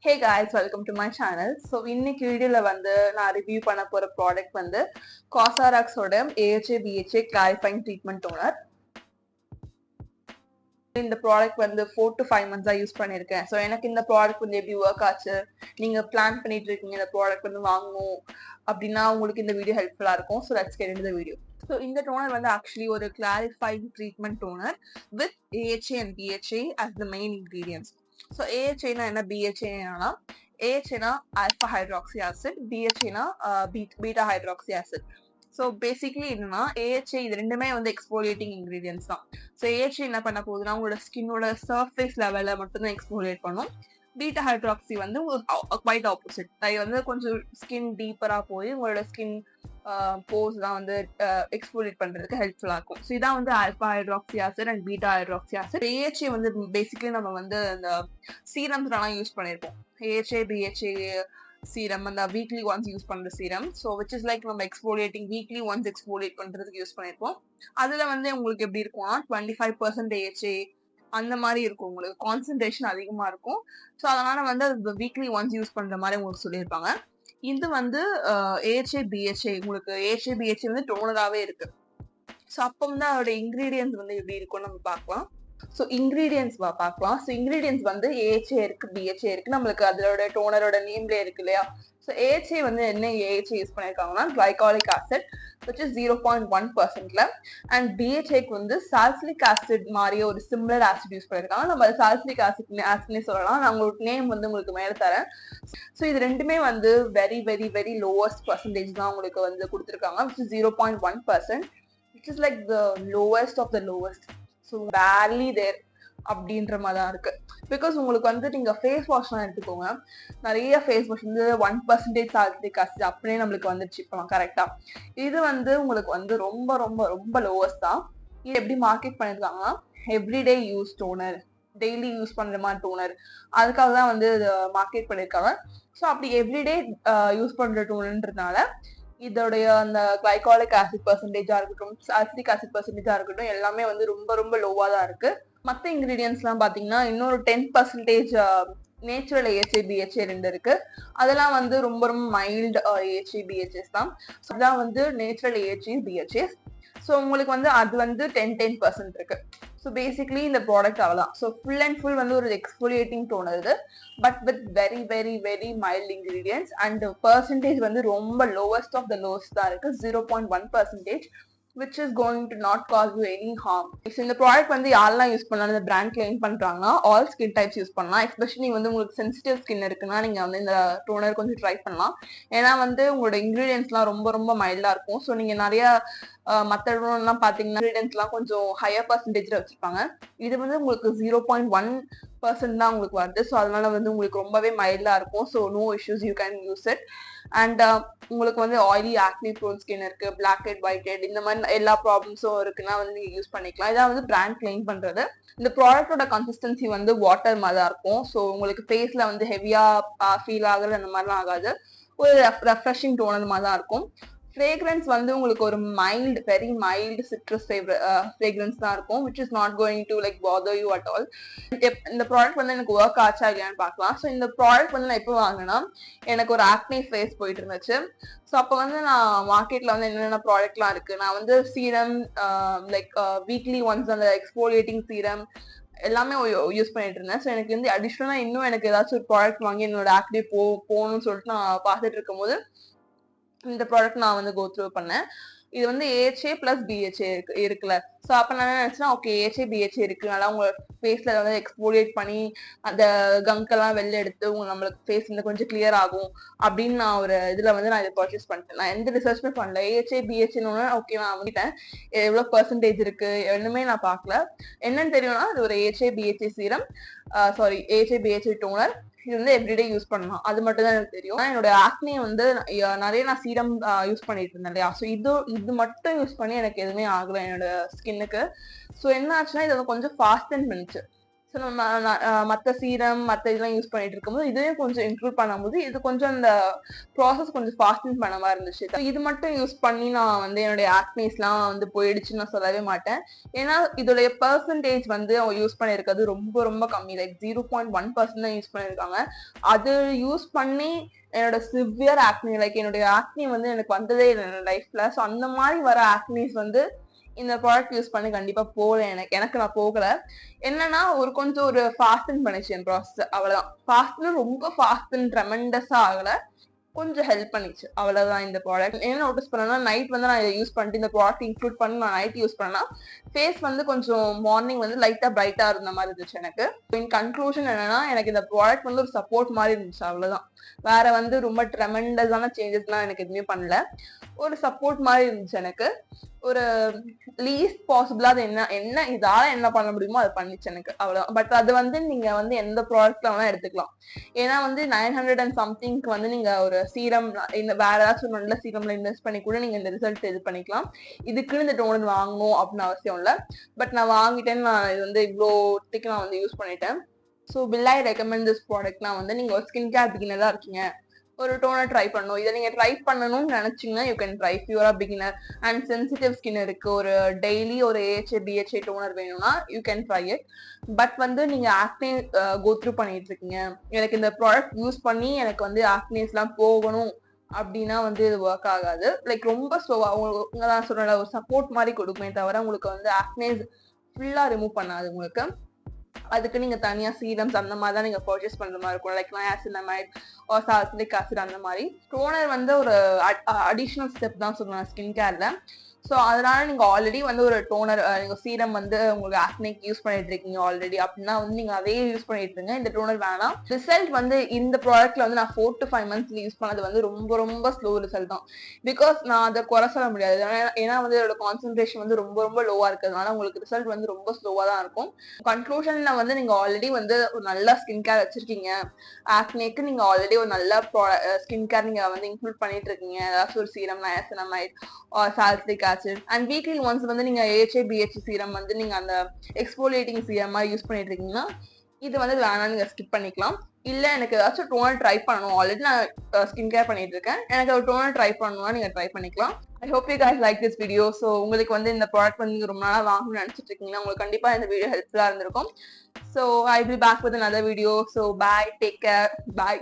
Hey guys, welcome to my channel. So இன்னைக்கு வீடியோல வந்து நான் ரிவ்யூ பண்ண போற ப்ராடக்ட் வந்து Cosrx ஓட AHA BHA clarifying treatment toner. இந்த ப்ராடக்ட் வந்து 4 to 5 months யூஸ் பண்ணிருக்கேன். ஸோ எனக்கு இந்த ப்ராடக்ட் வந்து எப்படி ஒர்க் ஆச்சு, நீங்க பிளான் பண்ணிட்டு இருக்கீங்க இந்த ப்ராடக்ட் வந்து வாங்கணும் அப்படின்னா உங்களுக்கு இந்த வீடியோ ஹெல்ப்ஃபுல்லா இருக்கும். So let's get into the video. So இந்த டோனர் வந்து ஆக்சுவலி ஒரு clarifying treatment toner with AHA and BHA as the main ingredients. So AHA என்ன, BHA AHA alpha hydroxy acid, BHA beta hydroxy acid. So basically என்னன்னா AHA இது ரெண்டுமே வந்து exfoliating ingredients தான். So AHA என்ன பண்ண போகுதுன்னா உங்களோட ஸ்கின்னோட சர்ஃபேஸ் லெவலில் மட்டும்தான் எக்ஸ்போலியேட் பண்ணும். பீட்டா ஹைட்ராக்சி வந்து குவைட் ஆப்போசிட், அது வந்து கொஞ்சம் ஸ்கின் டீப்பராக போய் உங்களோட ஸ்கின் போர்ஸ் தான் வந்து எக்ஸ்போலியேட் பண்ணுறதுக்கு ஹெல்ப்ஃபுல்லாக இருக்கும். ஸோ இதான் வந்து alpha hydroxy acid and beta hydroxy acid. AHA வந்து பேசிக்லி நம்ம வந்து அந்த சீரம்ஸ்லாம் யூஸ் பண்ணியிருப்போம். AHA BHA சீரம் அந்த வீக்லி ஒன்ஸ் யூஸ் பண்ற serum. So which is like நம்ம எக்ஸ்போலியேட்டிங் வீக்லி ஒன்ஸ் எக்ஸ்போலியேட் பண்றதுக்கு யூஸ் பண்ணிருப்போம். அதுல வந்து உங்களுக்கு எப்படி இருக்கும்னா 25% AHA அந்த மாதிரி இருக்கும், உங்களுக்கு கான்சென்ட்ரேஷன் அதிகமா இருக்கும். ஸோ அதனால வந்து அது வீக்லி ஒன்ஸ் யூஸ் பண்ற மாதிரி உங்களுக்கு சொல்லியிருப்பாங்க. இது வந்து AHA BHA, உங்களுக்கு AHA BHA வந்து டோனராகவே இருக்கு. ஸோ அப்போ வந்து அதோட இன்கிரீடியன்ஸ் வந்து எப்படி இருக்கும்னு நம்ம பார்க்கலாம். ஸோ இன்கிரீடியன்ஸ் பார்க்கலாம். ஸோ இன்கிரீடியன்ஸ் வந்து AHA இருக்கு, BHA இருக்கு, நம்மளுக்கு அதோட டோனரோட நேம்லேயே இருக்கு இல்லையா. ஸோ AHA வந்து என்ன AHA யூஸ் பண்ணியிருக்காங்கன்னா கிளைகாலிக் ஆசிட் which is 0.1%ல, அண்ட் BHAக்கு வந்து சால்சிலிக் ஆசிட் மாதிரியே ஒரு சிமிலர் ஆசிட் யூஸ் பண்ணியிருக்காங்க. நம்ம சால்சிலிக் ஆசிட்னே சொல்லலாம். நான் உங்களுக்கு நேம் வந்து உங்களுக்கு மேலே தரேன். ஸோ இது ரெண்டுமே வந்து very very very lowest percentage தான் உங்களுக்கு வந்து கொடுத்துருக்காங்க, which is 0.1%, which is like the lowest of the lowest. So barely there அப்படின்ற மாதிரி தான் இருக்கு. பிகாஸ் உங்களுக்கு வந்து நீங்க ஃபேஸ் வாஷ்லாம் எடுத்துக்கோங்க, நிறைய ஃபேஸ் வாஷ் வந்து 1% சால்சிலிக் ஆசிட் அப்படியே நம்மளுக்கு வந்துருச்சு இப்போ கரெக்டா. இது வந்து உங்களுக்கு வந்து ரொம்ப ரொம்ப ரொம்ப லோவஸ்ட் தான். இது எப்படி மார்க்கெட் பண்ணிருக்காங்கன்னா everyday use toner, daily use பண்ற மாதிரி டோனர், அதுக்காக தான் வந்து மார்க்கெட் பண்ணியிருக்காங்க. ஸோ அப்படி எவ்ரிடே யூஸ் பண்ற டோனர்ன்றதுனால இதோடைய அந்த கிளைகாலிக் ஆசிட் பர்சன்டேஜா இருக்கட்டும், சால்சிலிக் ஆசிட் பர்சன்டேஜா இருக்கட்டும், எல்லாமே வந்து ரொம்ப ரொம்ப லோவா தான் இருக்கு. மற்ற இன்கிரீடியன்ஸ் எல்லாம் பாத்தீங்கன்னா இன்னொரு 10% நேச்சுரல் AHA BHA ரெண்டு இருக்கு. அதெல்லாம் வந்து ரொம்ப ரொம்ப மைல்டு AHA BHAs தான். அதான் வந்து நேச்சுரல் AHA BHA. ஸோ உங்களுக்கு வந்து அது வந்து 10% இருக்கு. ஸோ பேசிக்லி இந்த ப்ராடக்ட் அவ்வளோதான். ஸோ ஃபுல் அண்ட் ஃபுல் வந்து ஒரு எக்ஸ்போலியேட்டிங் டோனர் இது, but with very very very mild ingredients, and percentage வந்து ரொம்ப லோவஸ்ட் ஆஃப் த லோவஸ்ட் தான் இருக்கு, 0.1%, which is going to not cause you any harm. இந்த ப்ராடக்ட் வந்து யாரெல்லாம் யூஸ் பண்ணலாம், இந்த பிராண்ட் கிளைம் பண்றாங்கன்னா ஆல் ஸ்கின் டைப்ஸ் யூஸ் பண்ணலாம். எஸ்பெஷலி வந்து உங்களுக்கு சென்சிட்டிவ் ஸ்கின் இருக்குன்னா நீங்க வந்து இந்த டோனர் கொஞ்சம் ட்ரை பண்ணலாம். ஏன்னா வந்து உங்களோட இன்கிரீடியன்ஸ்லாம் ரொம்ப ரொம்ப மைல்டா இருக்கும். ஸோ நீங்க நிறைய மற்ற டோனர்லாம் பாத்தீங்கன்னா இன்கிரீடியன்ஸ்லாம் கொஞ்சம் ஹையர் பர்சன்டேஜ்ல வச்சிருப்பாங்க. இது வந்து உங்களுக்கு 0.1% தான் உங்களுக்கு வருது. ஸோ அதனால வந்து உங்களுக்கு ரொம்பவே மைல்டா இருக்கும். So no issues, you can use it. And உங்களுக்கு வந்து ஆயிலி ஆக்னி ப்ரோன் ஸ்கின் இருக்கு, பிளாக் ஹெட் ஒயிட் ஹெட் இந்த மாதிரி எல்லா ப்ராப்ளம்ஸும் இருக்குன்னா வந்து நீங்க யூஸ் பண்ணிக்கலாம். இதான் வந்து பிராண்ட் கிளைம் பண்றது. இந்த ப்ராடக்டோட கன்சிஸ்டன்சி வந்து வாட்டர் மாதிரி தான் இருக்கும். ஸோ உங்களுக்கு ஃபேஸ்ல வந்து ஹெவியா ஃபீல் ஆகுறது அந்த மாதிரிலாம் ஆகாது. ஒரு ரெஃப்ரெஷிங் டோனர் மாதிரி தான் இருக்கும். ஃப்ரேக்ரன்ஸ் வந்து உங்களுக்கு ஒரு mild, very mild citrus fragrance தான் இருக்கும், which is not going to like bother you at all. இந்த ப்ராடக்ட் வந்து எனக்கு ஒர்க் ஆச்சா இல்லையான்னு பார்க்கலாம். ஸோ இந்த ப்ராடக்ட் வந்து நான் எப்போ வாங்கினா எனக்கு ஒரு ஆக்னி ஃபேஸ் போயிட்டு இருந்துச்சு. ஸோ அப்போ வந்து நான் மார்க்கெட்ல வந்து என்னென்ன ப்ராடக்ட்லாம் இருக்கு, நான் வந்து சீரம் லைக் வீக்லி ஒன்ஸ் அந்த எக்ஸ்போலியேட்டிங் சீரம் எல்லாமே யூஸ் பண்ணிட்டு இருந்தேன். ஸோ எனக்கு வந்து அடிஷ்னலா இன்னும் எனக்கு ஏதாச்சும் ஒரு ப்ராடக்ட் வாங்கி என்னோட ஆக்னி போகணும்னு சொல்லிட்டு நான் பார்த்துட்டு இருக்கும் போது இந்த ப்ராடக்ட் நான் வந்து கோ த்ரூ பண்ணேன். இது வந்து AHA பிளஸ் BHA இருக்குல்ல. ஸோ அப்போ நான் நினைச்சேன் ஓகே AHA BHA இருக்கு, நல்லா உங்க ஃபேஸ்ல வந்து எக்ஸ்போலியேட் பண்ணி அந்த கங்கெல்லாம் வெளில எடுத்து நம்மளுக்கு ஃபேஸ் வந்து கொஞ்சம் கிளியர் ஆகும் அப்படின்னு நான் ஒரு இதுல வந்து நான் இதை பர்ச்சேஸ் பண்ணிட்டேன். நான் எந்த ரிசர்ச்சுமே பண்ணல. AHA BHA ஓகே நான் வாங்கிட்டேன், எவ்வளோ பர்சன்டேஜ் இருக்கு ஒண்ணுமே நான் பார்க்கல. என்னன்னு தெரியும்னா இது ஒரு AHA BHA serum, sorry AHA BHA toner. இது வந்து எவ்ரிடே யூஸ் பண்ணலாம், அது மட்டும் தான் எனக்கு தெரியும். என்னோட ஆக்னி வந்து நிறைய நான் சீரம் யூஸ் பண்ணிட்டு இருந்தேன் இல்லையா. ஸோ இது மட்டும் யூஸ் பண்ணி எனக்கு எதுவுமே ஆகல என்னோட ஸ்கின்னுக்கு. ஸோ என்ன ஆச்சுன்னா இது கொஞ்சம் ஃபாஸ்டன் பண்ணிச்சு. ஸோ நம்ம மற்ற சீரம் மற்ற இதெல்லாம் யூஸ் பண்ணிட்டு இருக்கும்போது இதையும் கொஞ்சம் இன்க்ளூட் பண்ணும்போது இது கொஞ்சம் அந்த ப்ராசஸ் கொஞ்சம் ஃபாஸ்டிங் பண்ண மாதிரி இருந்துச்சு. இது மட்டும் யூஸ் பண்ணி நான் வந்து என்னுடைய ஆக்னேஸ்லாம் வந்து போயிடுச்சுன்னு நான் சொல்லவே மாட்டேன். ஏன்னா இதோடைய பர்சன்டேஜ் வந்து அவங்க யூஸ் பண்ணியிருக்கிறது ரொம்ப ரொம்ப கம்மி, லைக் 0.1% தான் யூஸ் பண்ணியிருக்காங்க. அது யூஸ் பண்ணி என்னோட சிவியர் ஆக்னி, லைக் என்னுடைய ஆக்னி வந்து எனக்கு வந்ததே இல்லை லைஃப்ல. ஸோ அந்த மாதிரி வர ஆக்னிஸ் வந்து இந்த ப்ராடக்ட் யூஸ் பண்ணி கண்டிப்பா போகல. எனக்கு நான் போகல. என்னன்னா கொஞ்சம் ஒரு ஃபாஸ்டன் பண்ணிச்சு என் ப்ராசஸ், அவ்வளவுதான். ஃபாஸ்ட்னு ரொம்ப ஃபாஸ்டன் ட்ரெமெண்டஸா ஆகல, கொஞ்சம் ஹெல்ப் பண்ணிச்சு, அவ்வளவுதான் இந்த ப்ராடக்ட். என்ன நோட்டீஸ் பண்ணேன்னா நைட் வந்து நான் இதை யூஸ் பண்ணிட்டு இந்த ப்ராடக்ட் இன்க்ளூட் பண்ணி நான் நைட் யூஸ் பண்ணேன்னா ஃபேஸ் வந்து கொஞ்சம் மார்னிங் வந்து லைட்டா பிரைட்டா இருந்த மாதிரி இருந்துச்சு எனக்கு. இன் கன்க்ளூஷன் என்னன்னா எனக்கு இந்த ப்ராடக்ட் வந்து ஒரு சப்போர்ட் மாதிரி இருந்துச்சு, அவ்வளவுதான். வேற வந்து ரொம்ப ட்ரெமெண்டஸான சேஞ்சஸ்லாம் எனக்கு எதுவுமே பண்ணல, ஒரு சப்போர்ட் மாதிரி இருந்துச்சு எனக்கு. ஒரு லீஸ்ட் பாசிபிளா அது என்ன இதால என்ன பண்ண முடியுமோ அது பண்ணிச்சு எனக்கு, அவ்வளவுதான். பட் அது வந்து நீங்க வந்து எந்த ப்ராடக்ட்ல வேணா எடுத்துக்கலாம். ஏன்னா வந்து 900 and somethingக்கு வந்து நீங்க ஒரு சீரம் இந்த வேற ஏதாச்சும் நல்ல சீரம்ல இன்வெஸ்ட் பண்ணி கூட நீங்க இந்த ரிசல்ட் இது பண்ணிக்கலாம். இதுக்குன்னு இந்த டோனர் வாங்கணும் அப்படின்னு அவசியம் இல்லை. பட் நான் வாங்கிட்டேன்னு நான் இது வந்து இவ்வளோத்துக்கு நான் வந்து யூஸ் பண்ணிட்டேன். So will I recommend this ப்ராடக்ட்னா வந்து நீங்க ஒரு ஸ்கின் கேர் பிகினரா இருக்கீங்க, ஒரு டோனர் ட்ரை பண்ணணும், இதை நீங்க ட்ரை பண்ணணும்னு நினைச்சீங்கன்னா you can try. You're beginner and sensitive skin இருக்கு, ஒரு டெய்லி ஒரு AHA BHA டோனர் வேணும்னா you can try it. But வந்து நீங்க ஆக்னே கோ த்ரூ பண்ணிட்டு இருக்கீங்க, எனக்கு இந்த ப்ராடக்ட் யூஸ் பண்ணி எனக்கு வந்து ஆக்னேஸ் எல்லாம் போகணும் அப்படின்னா வந்து இது ஒர்க் ஆகாது. லைக் ரொம்ப ஸ்லோவா உங்க நான் சொல்றேன் ஒரு சப்போர்ட் மாதிரி கொடுக்குமே தவிர உங்களுக்கு வந்து ஆக்னேஸ் ஃபுல்லா ரிமூவ் பண்ணாது உங்களுக்கு. அதுக்கு நீங்க தனியா சீரம்ஸ் அந்த மாதிரி தான் நீங்க பர்ச்சேஸ் பண்ற மாதிரி இருக்கும், like niacinamide or salicylic acid அந்த மாதிரி. டோனர் வந்து ஒரு அடிஷனல் ஸ்டெப் தான் சொல்லுவேன் ஸ்கின் கேர்ல. ஸோ அதனால நீங்க ஆல்ரெடி வந்து ஒரு டோனர் நீங்க சீரம் வந்து உங்களுக்கு ஆக்னிக் யூஸ் பண்ணிட்டு இருக்கீங்க ஆல்ரெடி அப்படின்னா வந்து நீங்க அதே யூஸ் பண்ணிட்டு இருங்க, இந்த டோனர் வேணாம். ரிசல்ட் வந்து இந்த ப்ராடக்ட்ல வந்து நான் 4 to 5 months யூஸ் பண்ணது வந்து ரொம்ப ரொம்ப ஸ்லோ ரிசல்ட் தான். பிகாஸ் நான் அதை குறை சொல்ல முடியாது, ஏன்னா வந்து இதோட கான்சென்ட்ரேஷன் வந்து ரொம்ப ரொம்ப லோவா இருக்கிறதுனால உங்களுக்கு ரிசல்ட் வந்து ரொம்ப ஸ்லோவா தான் இருக்கும். கன்க்ளூஷன்ல வந்து நீங்க ஆல்ரெடி வந்து ஒரு நல்ல ஸ்கின் கேர் வச்சிருக்கீங்க, ஆக்னேக்கு நீங்க ஆல்ரெடி ஒரு நல்ல ஸ்கின் கேர் நீங்க வந்து இன்க்ளூட் பண்ணிட்டு இருக்கீங்க, ஏதாச்சும் ஒரு serum niacinamide or salicylic acid and weekly once வந்து நீங்க AHA BHA சீரம் வந்து நீங்க அந்த எக்ஸ்போலியேட்டிங் சீரம் மாதிரி யூஸ் பண்ணிட்டு இருக்கீங்கன்னா இது வந்து வேணாம், நீங்க ஸ்கிப் பண்ணிக்கலாம். இல்ல எனக்கு ஏதாச்சும் டோனர் ட்ரை பண்ணணும், ஆல்ரெடி நான் ஸ்கின் கேர் பண்ணிட்டு இருக்கேன், எனக்கு ஒரு டோனர் ட்ரை பண்ணணும்னா நீங்க ட்ரை பண்ணிக்கலாம். I hope you guys like this video. So உங்களுக்கு வந்து இந்த ப்ராடக்ட் வந்து நீங்க ரொம்ப நாளா வாங்கணும்னு நினைச்சிட்டு இருக்கீங்கன்னா உங்களுக்கு கண்டிப்பா இந்த வீடியோ ஹெல்ப்ஃபுல்லா இருந்திருக்கும். So I will back with another video. So bye, take care, bye.